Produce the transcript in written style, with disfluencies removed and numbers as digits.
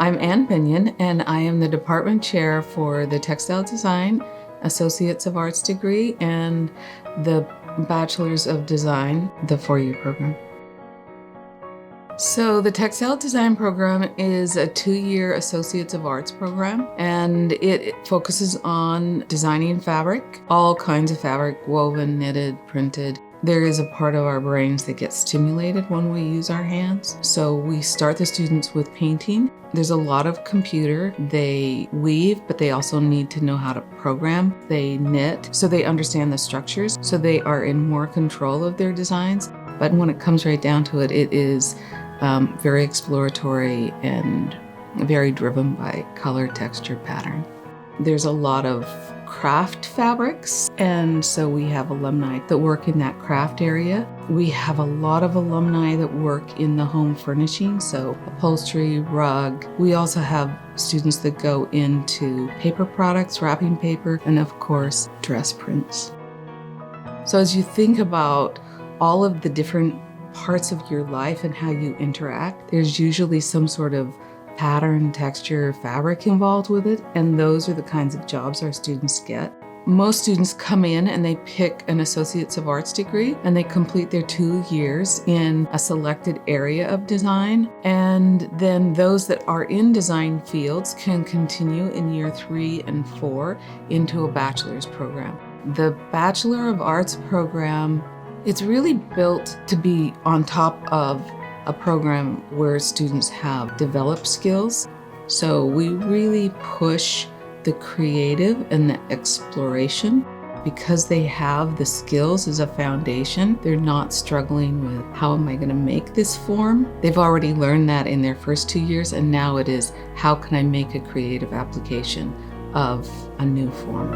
I'm Ann Binion, and I am the department chair for the Textile Design Associates of Arts degree and the Bachelor's of Design, the 4-year program. So the Textile Design program is a 2-year Associates of Arts program, and it focuses on designing fabric, all kinds of fabric, woven, knitted, printed. There is a part of our brains that gets stimulated when we use our hands. So we start the students with painting. There's a lot of computer. They weave, but they also need to know how to program. They knit, so they understand the structures, so they are in more control of their designs. But when it comes right down to it, it is very exploratory and very driven by color, texture, pattern. There's a lot of craft fabrics, and so we have alumni that work in that craft area. We have a lot of alumni that work in the home furnishing, so upholstery, rug. We also have students that go into paper products, wrapping paper, and of course, dress prints. So as you think about all of the different parts of your life and how you interact, there's usually some sort of pattern, texture, fabric involved with it, and those are the kinds of jobs our students get. Most students come in and they pick an Associates of Arts degree and they complete their 2 years in a selected area of design, and then those that are in design fields can continue in year 3 and 4 into a bachelor's program. The Bachelor of Arts program, it's really built to be on top of a program where students have developed skills. So we really push the creative and the exploration because they have the skills as a foundation. They're not struggling with how am I going to make this form. They've already learned that in their first 2 years, and now it is how can I make a creative application of a new form.